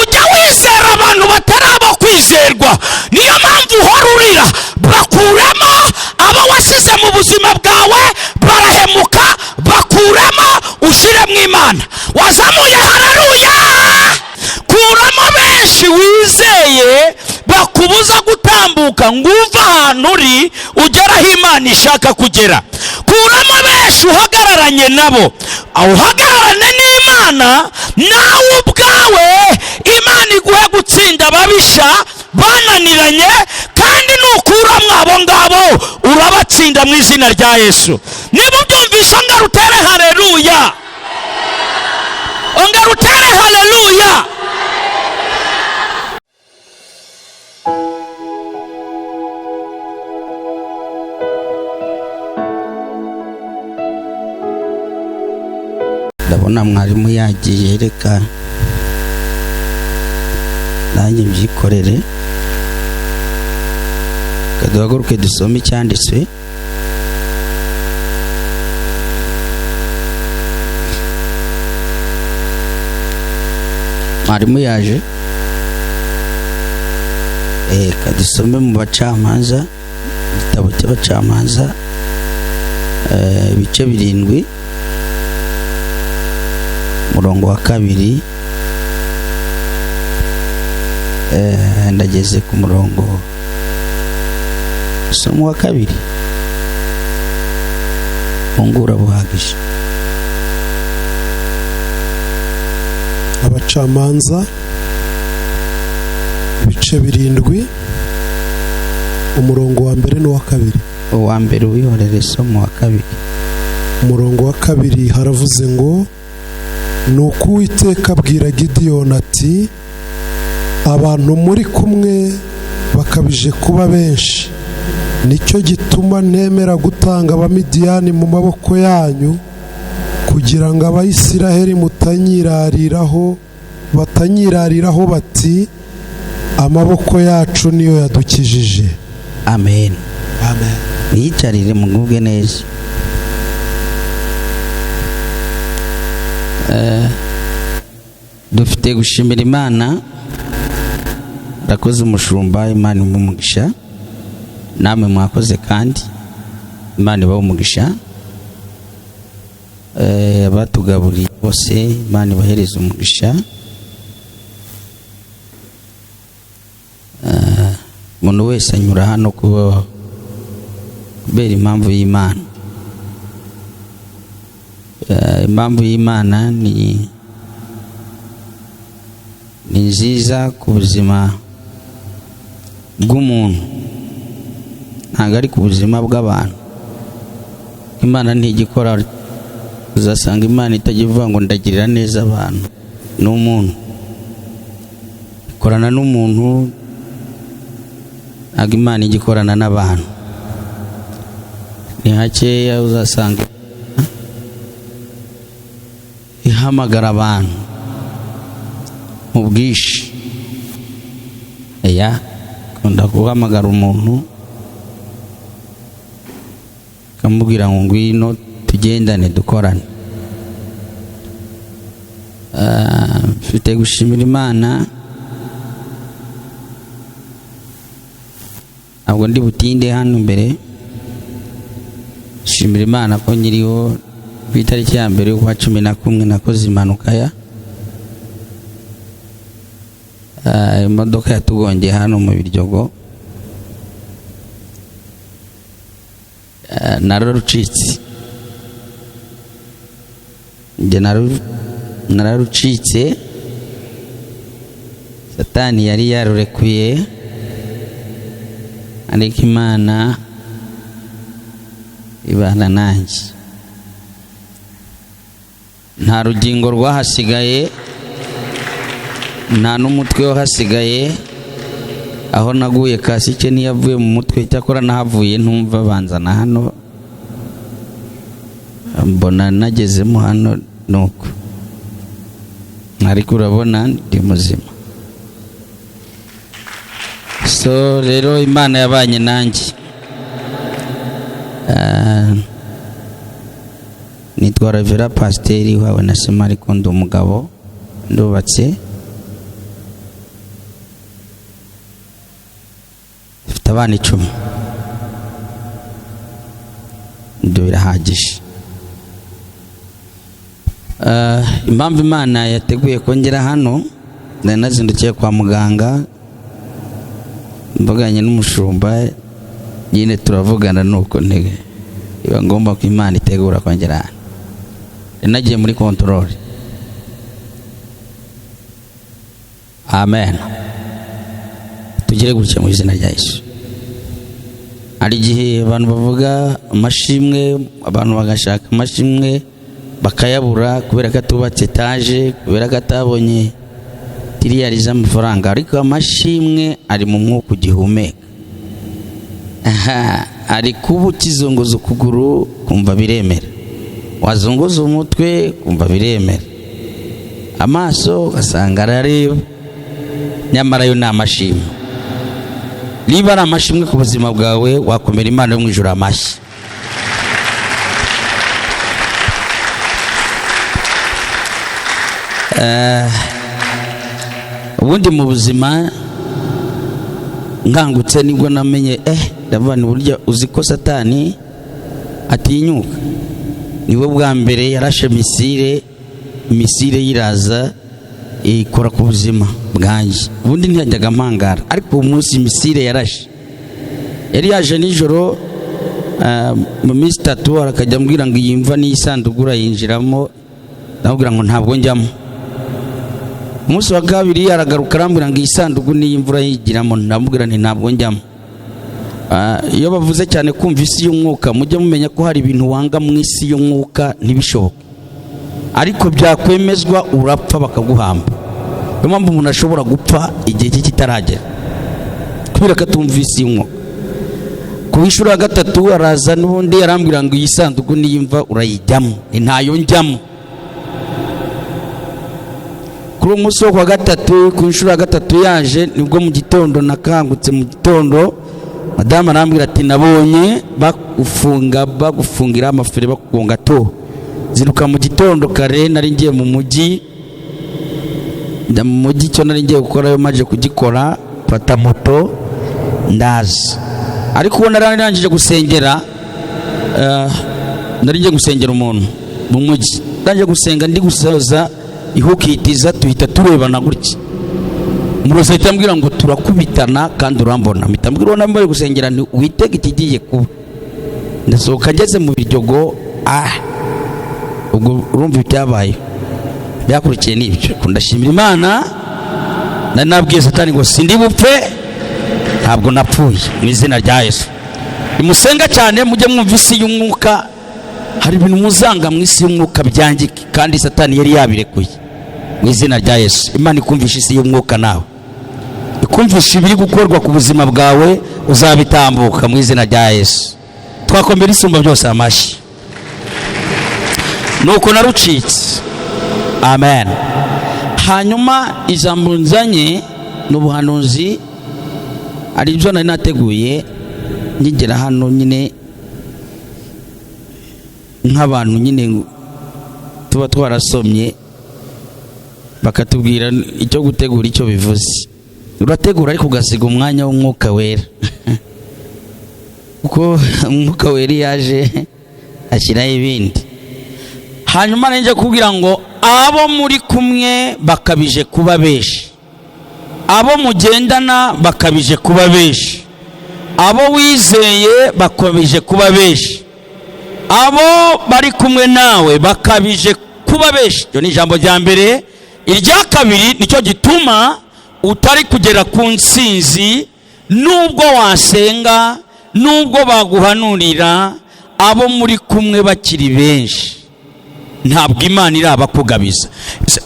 ujya wizera abantu bataraba kwizerwa. Niyo mpamvu uhora urira. Bakuremo abo wasize mu buzima bwawe, barahemuka, bakuremo ushyire mu Imana. Wazamuye haleluya. Kuramo benshi wizeye bakubuza gutambuka ngo uva ahantu uri ugera aho Imana ishaka kugera. Kuramo benshi uhagararanye nabo, uhagararane n'Imana, nawe ubwawe Imana iguhe gutsinda ababisha bananiranye, kandi nukuramo abo ngabo urabatsinda mu izina rya Yesu. Niba ubyumvise ongera utere haleluya, ongera utere haleluya. Ndabona mwarimu yagiye, reka nanjye mbyikorere. Kaduhaguruke dusome icyanditswe. Mwarimu yaje. Kadusome mu Bacamanza, igitabo cy'Abacamanza, ibice 7, umurongo wa 2. Ndageze ku murongo somo wa 2. Ungura buhagije. Abacamanza ibice 7, umurongo wa 1 n'uwa 2. Uwa mbere wihorere somo wa 2. Umurongo wa 2 haravuze ngo, nuko Uwiteka abwira Gideyoni ati, abantu muri kumwe bakabije kuba benshi, nicyo gituma ntemera gutanga Abamidiyani mu maboko yanyu, kugira ngo Abayisiraheli batanyirariraho bati, amaboko yacu niyo yadukijije. Amen. Amen. Yicarire mugubwe neza. Dufite gushimira Imana. Rakoze umushumba, Imana imumugisha. Namwe mwakoze kandi Imana ibahe umugisha. Batugaburiye bose, Imana ibahereze umugisha. Umuntu wese anyura hano kubera impamvu y'Imana. Impamvu y'Imana ni nziza ku buzima bw'umuntu, ntabwo ari ku buzima bw'abantu. Imana ntigikora, uzasanga Imana itagivuga ngo ndagirira neza abantu. N'umuntu ikorana n'umuntu, ntabwo Imana igikorana n'abantu. Ni hakeya uzasanga ihamagara abantu mu bwishi. Kunda guhamagara umuntu kamubwira ngo ngwino tugendane dukorane. Mfite gushimira Imana. Ntabwo ndi butinde hano mbere. Shimira Imana ko nyiriho ku itariki ya mbere y'ukwa 11 nakoze impanuka imodoka yatugongeye hano mu Biryogo. Nararucitse. Nararucitse. Satani yari yarurekuye, ariko Imana ibana nanjye. Nta rugingo rwahasigaye, nta n'umutwe wahasigaye. Aho naguye kasike niyavuye mu mutwe, cyakora nahavuye ntumva banzana hano, mbona nagezemo hano nuko. Ariko urabona ndi muzima. So rero Imana yabanye nanjye. Nitwa Revera Pasiteri wawe na Semari, ndi umugabo, ndubatse, mfite abana 10 ibyo birahagije. Impamvu Imana yateguye kongera hano, nari nazindukiye kwa muganga mbaganye n'umushumba, nyine turavugana nuko ntege iba ngomba ko Imana itegura kongera hano. Nagiye muri control. Amen. Tugire gutya mu izina rya Yesu. Ari gihe abantu bavuga amashimwe, abantu bagashaka amashimwe bakayabura kubera ko tubatse etaje, kubera ko atabonye tiriyari z'amafaranga, ariko amashimwe ari mu mwuka ugihumeka. Ari kuba ukizunguza ukuguru kumva biremera, wazunguza umutwe kumva biremera, amaso ugasanga arareba, nyamara yo ni amashimwe. Niba ari amashimwe ku buzima bwawe, wakomera Imana yo mu ijuru amashyi. Ubundi mu buzima nkangutse nibwo namenye ndabana burya uzi ko Satani atinyuka. Niwe bwa mbere yarashe misile yiraza ikora ku buzima bwanjye. Ubundi ntiyajyaga mpangara, ariko umunsi misile yarashe, yari yaje nijoro mu minsi 3 arakajya mbwira ngo yimva n'isanduku urayinjiramo, ndabwira ngo ntabwo njyamo. Umunsi wa kabiri aragaruka arambwira ngo isanduku n'imvura yigiramo, ndamubwira nti ntabwo njyamo. Iyo bavuze cyane kumva isi y'umwuka, mujye mumenya ko hari ibintu wanga mu isi y'umwuka ntibishoboka, ariko byakwemezwa urapfa bakaguhamba. Niyo mpamvu umuntu ashobora gupfa igihe cye kitaragera kubera ko atumva isi y'umwuka. Ku ishuri ya 3 araza n'ubundi arambwira ngo iyi sanduku n'imva urayijyamo, ntayo njyamo. Kuri umunsi wa 3 ku ishuri ya 3 yaje, nibwo mu gitondo nakangutse mu gitondo, madame arambwira ati nabonye bagufungira amafere bakugonga to. Ziruka mu gitondo kare, nari ngiye mu mujyi, cyo nari ngiye gukora yo maje kugikora, fata moto ndaza. Ariko uwo narangije gusengera, nari ngiye gusengera umuntu mu mujyi, ndangije gusenga ndi gusoza ihukitiza, tuhita turebana gutya. Umurozi ahita ambwira ngo turakubitana kandi urambona. Mpita mbwira uwo nambaye gusengera nti witega ikigiye kuba. Ndasohoka ngeze mu biryogo, ubwo urumva ibyabaye byakurikiye n'ibyo. Ndashimira Imana, nari nabwiye Satani ngo sindi bupfe, ntabwo napfuye mu izina rya Yesu. Nimusenga cyane, mujye mwumva isi y'umwuka. Hari ibintu muzanga mu isi y'umwuka byangike, kandi Satani yari yabirekuye mu izina rya Yesu. Imana ikumvisha isi y'umwuka, nawe ikumvisha ibiri gukorwa ku buzima bwawe, uzabitambuka mu izina rya Yesu. Twakomera isumba byose amashyi. Nuko narucitse. Amen. Hanyuma ijambo nzanye n'ubuhanuzi, ari byo nari nateguye ngigera hano nyine nk'abantu nyine tuba twarasomye bakatubwira icyo gutegura icyo bivuze. Urategura ariko ugasiga umwanya w'umwuka wera kuko umwuka wera yaje ashyiraho ibindi. Hanyuma nje kubwira ngo abo muri kumwe bakabije kuba benshi, abo mugendana bakabije kuba benshi, abo wizeye bakabije kuba benshi, abo bari kumwe nawe bakabije kuba benshi. Iyo ni ijambo rya mbere. Irya kabiri nicyo gituma utari kugera ku nsinzi, nubwo wasenga, nubwo baguhanurira, abo muri kumwe bakiri benshi, ntabwo Imana irabakugabiza.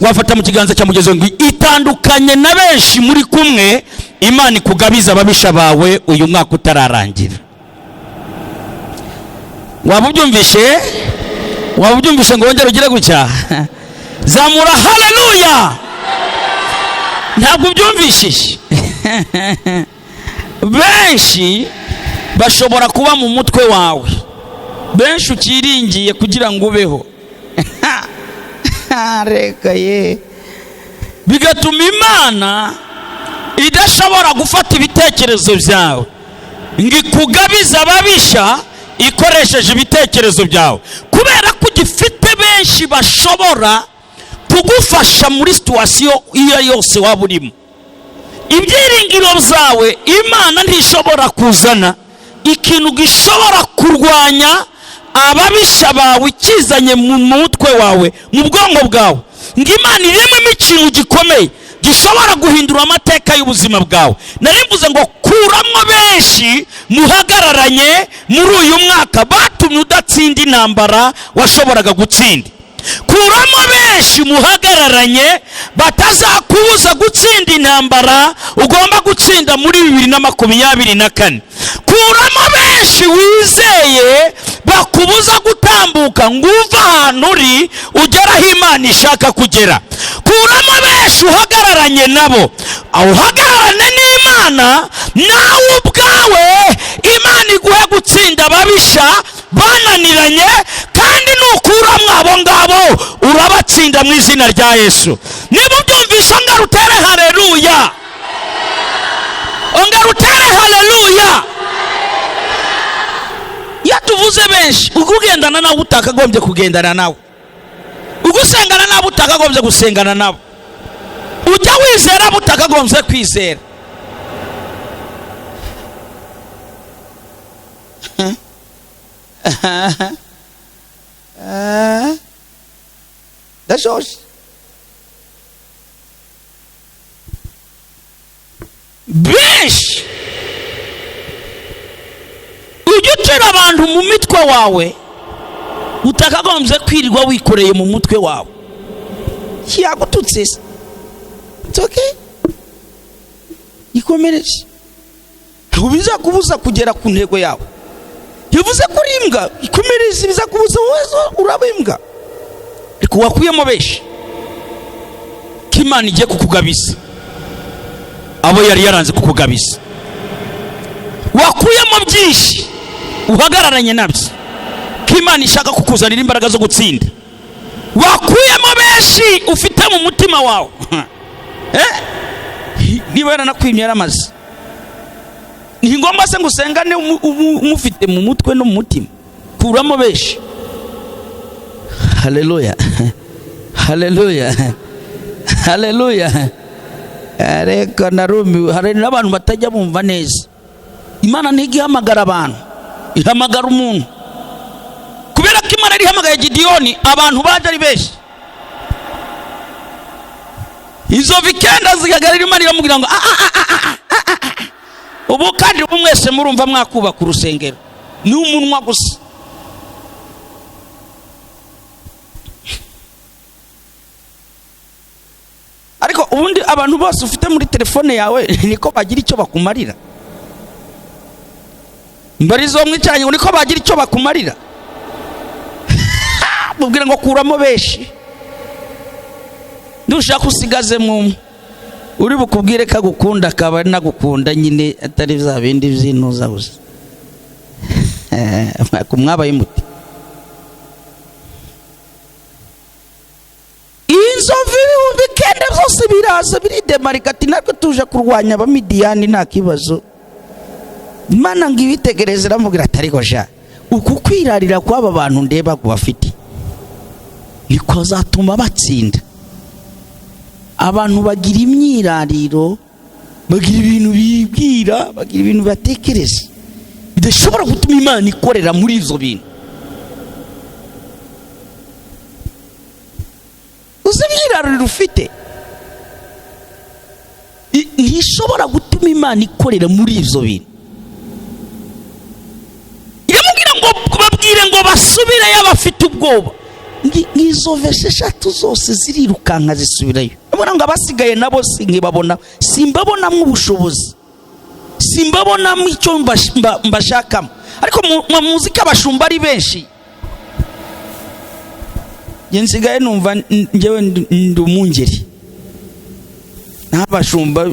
Wafata mu kiganza cya mugezo ngo itandukanye na benshi muri kumwe, Imana ikugabiza ababisha bawe uyu mwaka utararangira. Waba ubyumvishe ngo wongere ugire gutya? Zamura haleluya. Ntabwo ubyumvishije. Benshi bashobora kuba mu mutwe wawe, benshi ukiringiye kugira ngo ubeho. Reka ye, bigatuma Imana idashobora gufata ibitekerezo byawe ngikugabiza ababisha ikoresheje ibitekerezo byawe, kubera ko ugifite benshi bashobora kugufasha muri situwasiyo iyo yose waba urimo. Ibyiringiro byawe Imana ntishobora kuzana ikintu gishobora kurwanya ababisha bawe kizanye mu mutwe wawe, mu bwonko bwawe. Ngo Imana irimo ikintu gikomeye gishobora guhindura amateka y'ubuzima bwawe. Narimvuze ngo kuramo benshi muhagararanye muri uyu mwaka batumye udatsinda intambara washoboraga gutsinda. Kuramo benshi muhagararanye batazakubuza gutsinda intambara ugomba gutsinda muri 2024. Kuramo benshi wizeye bakubuza gutambuka ngo uva ahantu uri ugera aho Imana ishaka kugera. Kuramo benshi uhagararanye nabo, uhagararane n'Imana, nawe ubwawe Imana iguhe gutsinda ababisha bananiranye, kandi nukuramo abo ngabo urabatsinda mu izina rya Yesu. Niba ubyumvisha ngarutere haleluya, ngarutere haleluya. Iyo tuvuze benshi, ugugendana nawe utakagombye kugendana nawe, ugusengana nawe utakagombye gusengana nawe, ujya wizera utakagombye kwizera. Ndashoje benshi ujya utera abantu mu mitwe wawe utakagombye kwirirwa wikoreye mu mutwe wawe. Yagututse, it's okay, ikomereje, ubiza kubuza kugera ku ntego yawe. Yavuze kuri imbwa ikomereze, biza kubuza wowe uraba imbwa. Ariko wakuyemo benshi k'Imana igiye kukugabiza abo yari yaranze kukugabiza. Wakuyemo byinshi uhagararanye nabyo k'Imana ishaka kukuzanira imbaraga zo gutsinda. Wakuyemo benshi ufite mu mutima wawe niba yaranakwimye yaramaze, ni ngombwa se ngusengane umufite mu mutwe no mu mutima. Kuramo benshi. Haleluya, haleluya, haleluya. Areka narumiwe, hari n'abantu batajya bumva neza. Imana ntigihamagara abantu, ihamagara umuntu. Kubera ko Imana ihamagaye Gideyoni, abantu baje ari benshi. Izo vikenda zigagarira Imana iramubwira ngo ubu kandi mwese murumva mwakubaka urusengero, ni umunwa gusa. Ariko ubundi abantu bose ufite muri telefone yawe niko bagira icyo bakumarira. Mbarizo mwicanye niko bagira icyo bakumarira. Mubwira ngo kuramo benshi, ndushaka usigaze mu uri bukubwire ko agukunda akaba nagukunda nyine atari za bindi by'intuza gusa. Kumwabaye muti izo bikende zose biraza biridemarika ati natwe tuje kurwanya abamidiyani nta kibazo. Imana ngo ibitegereze iramubwira ati ariko sha uku kwirarira kw'aba bantu ndeba kubafite niko zatuma batsinda. Abantu bagira imyirariro, bagira ibintu bibwira, bagira ibintu batekereza bidashobora gutuma Imana ikorera muri izo bintu. Uzi imyirariro ufite ntishobora gutuma Imana ikorera muri izo bintu. Iramubwira ngo babwire ngo basubireyo abafite ubwoba. Ngizo verse 3 zose zirirukanka zisubirayo. Abona ngo abasigaye nabo sinkibabona, simbabona mu bushobozi, simbabona mu icyo mbashakamo. Ariko mu muzika abashumba ari benshi. Yensigaye numva ngewe ndumungeri. N'abashumba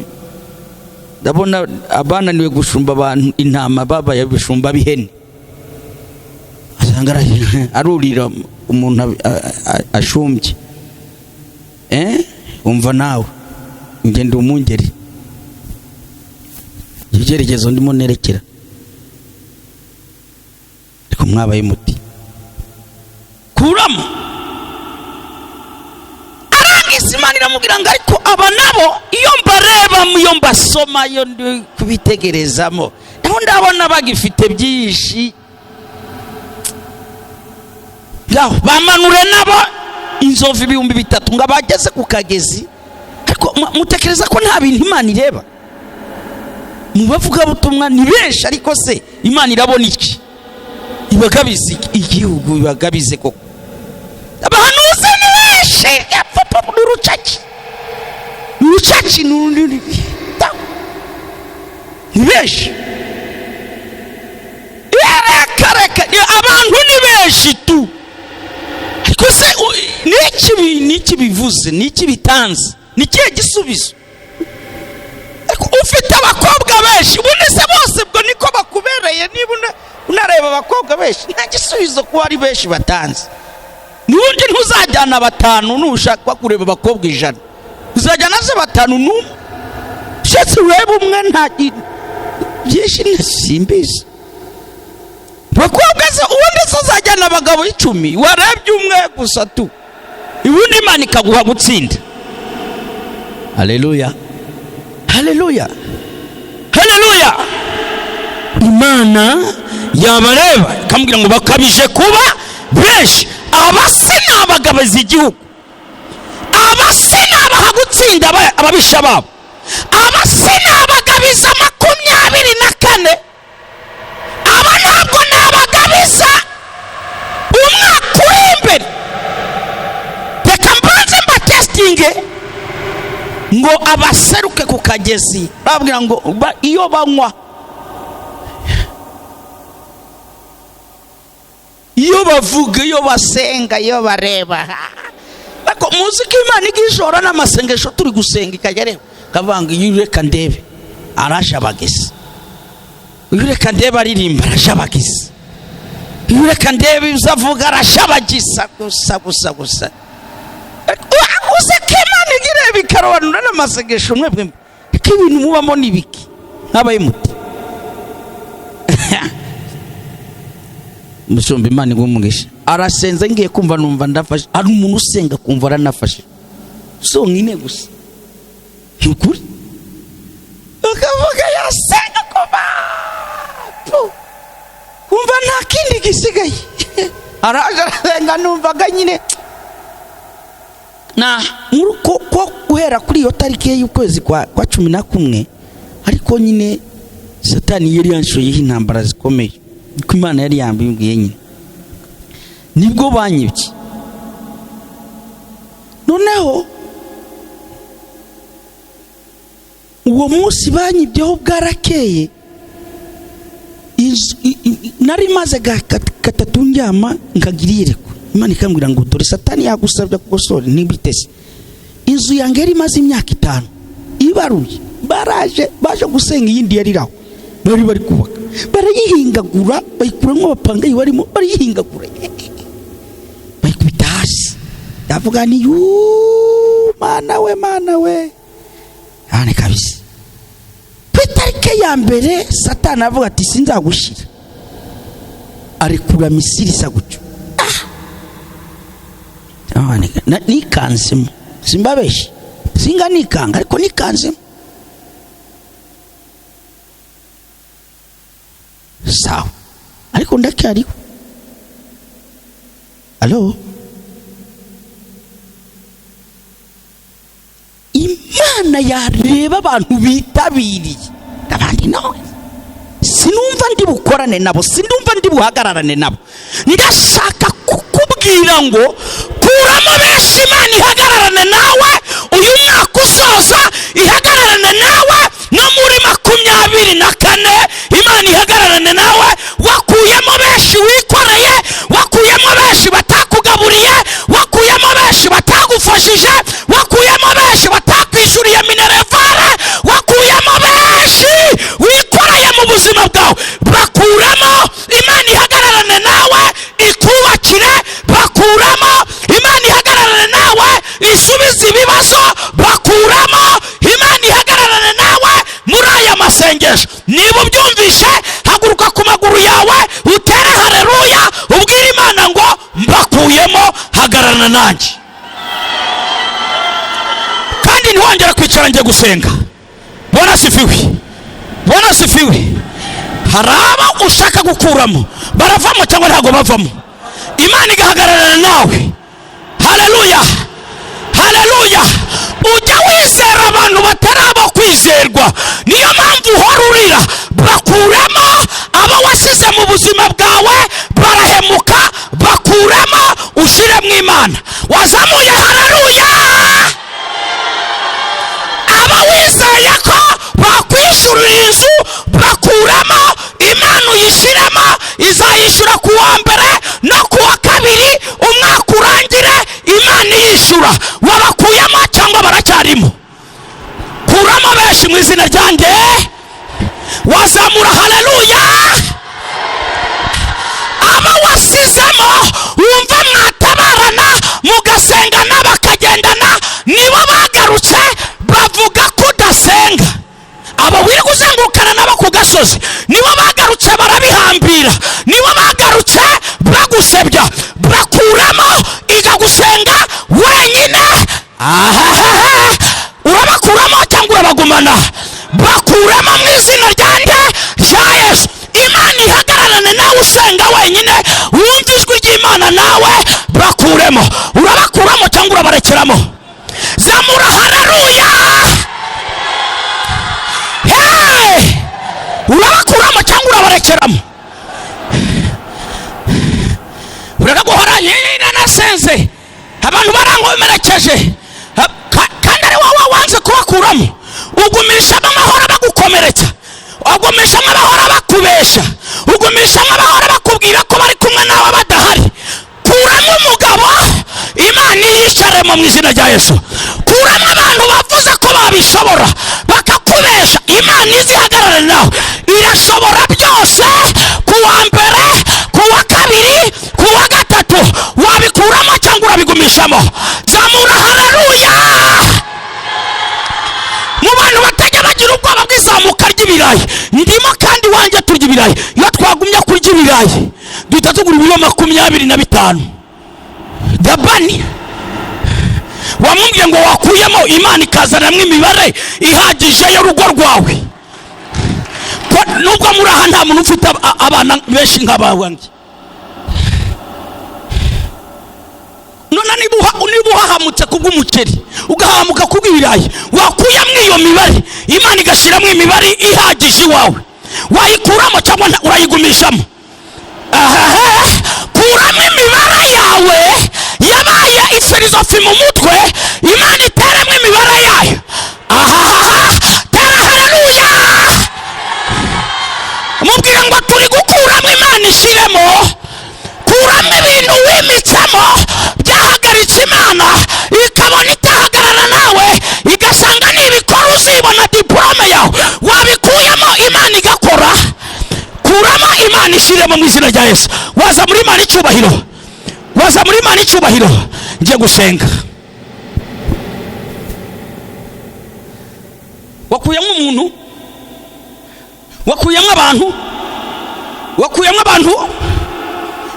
ndabona abananiwe gushumba abantu intama babaye bishumba bihene. Asanga arurira umuntu ashumbye. Umva nawe ngende umungeri. Igeregezo ndimo nerekera. mwabaye muti kuramo. Arangiza Imana iramubwira ngo ariko aba nabo iyo mbareba iyo mbasoma iyo ndi kubitegerezamo naho ndabona bagifite byinshi. Ngaho bamanure nabo inzovu 3,000 ngo bageze ku kagezi. Ariko mutekereza ko nta bintu Imana ireba? Mu bavuga butumwa ni benshi, ariko se Imana irabona iki? Ibagabize igihugu, ibagabize koko. Abahanuzi ni benshi, yapfa urucaci ni benshi. Kareka abantu ni benshi tu. Ariko se niki bivuze, niki bitanze, nikiye gisubizo? Ufite abakobwa benshi, ubundi se bose bwo niko bakubereye? Niba unareba abakobwa benshi nta gisubizo ko ari benshi batanze. Nundi ntuzajyana 5 nushaka kureba abakobwa 100, uzajyana se 5 n'umwe. Shetsi weba umwe nta byinshi nsimbizi. Bakobwa se ubundi se uzajyana abagabo 10, warebye umwe gusa tu, ubundi Imana ikaguha gutsinda. Haleluya, haleluya, haleluya. Imana yabareba ikamubwira ngo bakabije kuba benshi. Abase n'abagabaza igihugu, abase n'abaha gutsinda ababisha babo, abase n'abagabiza 24. Aba ntabwo n'abagabiza umwaka uri imbere. Reka mbanze mbatestinge ngo abaseruke ku kagezi. Babwira ngo iyo banywa, iyo bavuga, iyo basenga, iyo bareba, ariko muzi ko Imana igishora n'amasengesho turi gusenga ikajya reba kavanga iyo reka ndebe arashabagiza, iyo reka ndebe aririmba arashabagiza, iyo reka ndebe uzavuga arashabagiza gusa. Uze ko Imana igireba ikarobanura n'amasengesho mwebwe ko ibintu mubamo nibiki nkabaye muti. Musumba Imana igumugisha arasenze ngiye kumva numva ndafashe. Ari umuntu usenga kumva aranafashe so nkine gusa ukuri akavuga yasenga kumva nta kindi gisigaye. Araje arasenga numvaga nyine na ko guhera kuri iyo tariki y'ukwezi kwa 11, ariko nyine Satani yari yanshoyeho intambara zikomeye. Ko Imana yari yambwiye nyine nibwo banyibye. Noneho uwo munsi banyibyeho bwarakeye, nari maze 3 njyama nkagiriyereko. Imana ikambwira ngo dore Satani yagusabye kugosora ntibitese. Inzu yange yari maze imyaka 5 ibaruye, baje gusenga iyindi yariraho, bari kubaka, barayihingagura, bayikuramo abapangayi barimo barayihingagura, bayikubita hasi. Yavuga ni Mana we ane kabisa. Itariki ya mbere Satani avuga ati sinzagushira, arekura Misiri sagucyo. Nikanzemo, simbabeshi, singa nikanga, ariko nikanzemo. Sawa, ariko ndacyariho. Alo, Imana yareba abantu bitabiriye, abandi nawe sinumva ndi bukorane nabo, sinumva ndi buhagararane nabo. Ndashaka kukubwira ngo kuramo benshi Imana ihagararane nawe uyu mwaka usoza, ihagararane nawe no muri 24. Imana ihagararane nawe. Wakuyemo benshi wikoreye, wakuyemo benshi batakugaburiye, wakuyemo benshi batagufashije, wakuyemo benshi batakwishyuriye minerevare, wakuyemo benshi wikoreye mu buzima bwawe. Bakuramo, Imana ihagararane nawe ikubakire. Bakuramo, Imana ihagararane nawe isubize ibibazo. Bakuramo, Imana ihagararane nawe muri aya masengesho. Niba ubyumvishe, haguruka ku maguru yawe utere haleluya, uzahagararana nanjye kandi ntiwongera kwicara njye gusenga. Bwana sifiwe. Hari aba ushaka gukuramo baravamo cyangwa ntabwo bavamo, Imana igahagararana nawe. Haleluya. Ujya wizera abantu bataraba kwizerwa, niyo mpamvu uhora urira. Bakuremo aba wasize mu buzima bwawe, barahemuka, bakuremo ushyire mu Imana. Wazamuye haleluya. Aba wizeye ko bakwishyurira inzu, bakuremo, Imana uyishyiremo, izayishyura ku wa mbere no ku wa kabiri, umwaka urangire Imana iyishyura. Wabakuyemo cyangwa baracyarimo? Kuramo benshi mu izina ryanjye. Wazamura haleluya. Aba wasizemo wumva mwatabarana mugasengana bakagendana, nibo bagarutse bavuga kudasenga. Aba wiri kuzengurukana nabo ku gasozi nibo bagarutse barabihambira, nibo bagarutse bagusebya. Bakuramo igagusenga wenyine. Urabakuramo cyangwa urabagumana? Bakuramo mu izina ryanjye rya Yesu. Imana ihagararane nawe usenga wenyine, wumva ijwi ry'Imana nawe bakuremo. Urabakuramo cyangwa urabarekeramo? Zamura haleluya. Urabakuramo cyangwa urabarekeramo? Ureka guhora nyine nasenze abantu barangomerekeje kandi ari wowe wanze kubakuramo. Ugumisha amahoro bagukomeretsa, ugumisha amahoro bakubesha, ugumisha amahoro bakubwira ko bari kumwe nawe badahari. Kuramo umugabo, Imana yicaremo mu izina rya Yesu. Kuramo abantu bavuze ko babishobora bakakubesha, Imana izihagarare nawe. Irashobora byose. Ku wa mbere, ku wa kabiri, ku wa gatatu, wabikuramo cyangwa urabigumishamo? Zamura haleluya. Mu bantu batajya bagira ubwoba bw'izamuka ry'ibirayi, ndimo kandi wanjye turya ibirayi. Iyo twagumya kurya ibirayi duhita tugura ibiro 25. Dabani wamubwiye ngo wakuyemo, Imana ikazanamo imibare ihagije y'urugo rwawe. Nubwo muri aha nta muntu ufite abana benshi nk'abawe, none niba uhahamutse kubw'umuceri ugahamuka kubw'ibirayi, wakuyemo iyo mibare, Imana igashyiramo imibare ihagije iwawe. Wayikuramo cyangwa urayigumishamo? Kuramo imibare yawe yabaye ifirizofi mu mutwe, Imana iteramo imibare yayo. Tera haleluya. Mubwira ngo turi gukuramo, Imana ishiremo. Kuramo ibintu wimitsemo byahagaritse Imana, ikabona itahagarara nawe, igasanga n'ibikora uzibona diplome yawe wabikuyemo, Imana igakora. Kuramo, Imana ishiremo mu izina rya Yesu. Waza muri Imana icyubahiro. Ngiye gusenga. Wakuyemo umuntu, wakuyemo abantu,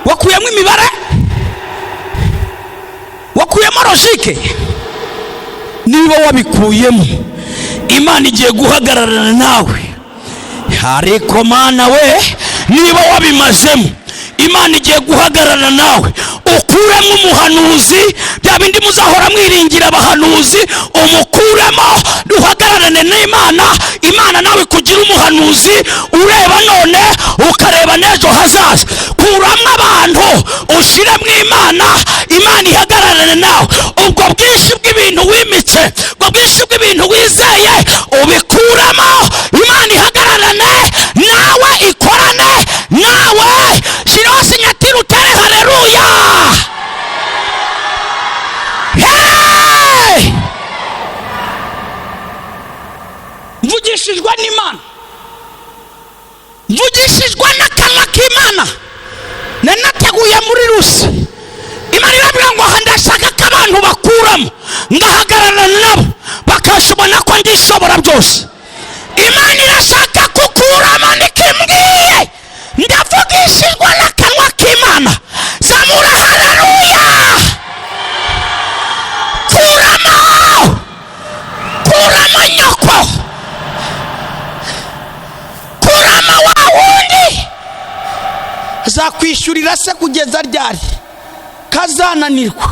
wakuyemo imibare, wakuyemo logique. Niba wabikuyemo, Imana igiye guhagararana nawe. Ariko Mana we, niba wabimazemo, Imana igiye guhagararana nawe. Ukuremo umuhanuzi, bya bindi muzahora mwiringira abahanuzi, umukuremo, duhagararane n'Imana. Imana nawe kugira umuhanuzi ureba none ukareba n'ejo hazaza. Kuramo abantu ushyiremo Imana, Imana ihagararane nawe. Ubwo bwinshi bw'ibintu wimitse, ubwo bwinshi bw'ibintu wizeye, ubikuramo, Imana ihagararane nawe, ikorane nawe. Shiraho sinyatira utere haleluya. Mvugishijwe n'Imana, mvugishijwe n'akanwa k'Imana, nanateguye muri rusi. Imana irabwira ngo ndashaka ko abantu bakuramo, ngahagararana nabo bakashobora ko ndishobora byose. Imana irashaka kukuramo, nikimbwiye ndavugishijwe n'akanwa k'Imana. Zamura haleluya. kazakwishyurira se kugeza ryari? Kazananirwa?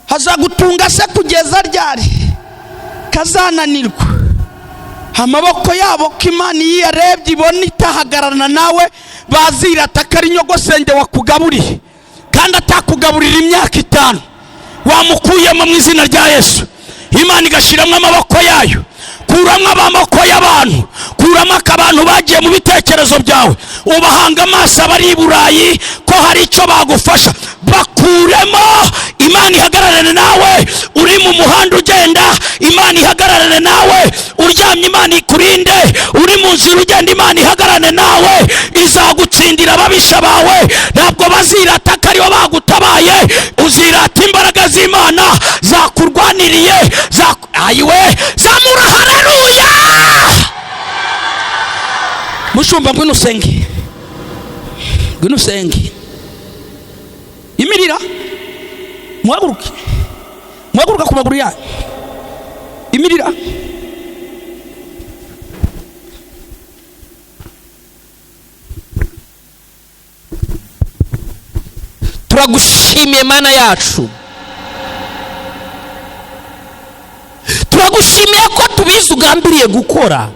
Hazagutunga se kugeza ryari? Kazananirwa? Amaboko yabo ko Imana iyo yarebye ibona itahagararana nawe, bazirata ko ari nyogosenge wakugaburiye kandi atakugaburira imyaka 5, wamukuyemo mu izina rya Yesu. Imana igashiramo amaboko yayo. Kuramo amaboko y'abantu, kuramo akabantu bagiye mu bitekerezo byawe, ubahanga amaso abari i Burayi ko hari icyo bagufasha. Bakuremo, Imana ihagararane nawe. Uri mu muhanda ugenda, Imana ihagararane nawe. Uryamye, Imana ikurinde. Uri mu nzira ugenda, Imana ihagararane nawe. Izagutsindira ababisha bawe. Ntabwo bazirata ko aribo bagutabaye, uzirata imbaraga z'Imana zakurwaniriye. Ayiwe, zamura haleluya. Mushumba ngwino usenge, ngwino usenge. Imirira, muhaguruke ku maguru yanyu. Imirira. Turagushimiye Mana yacu, turagushimiye ko tubizi ugambiriye gukora.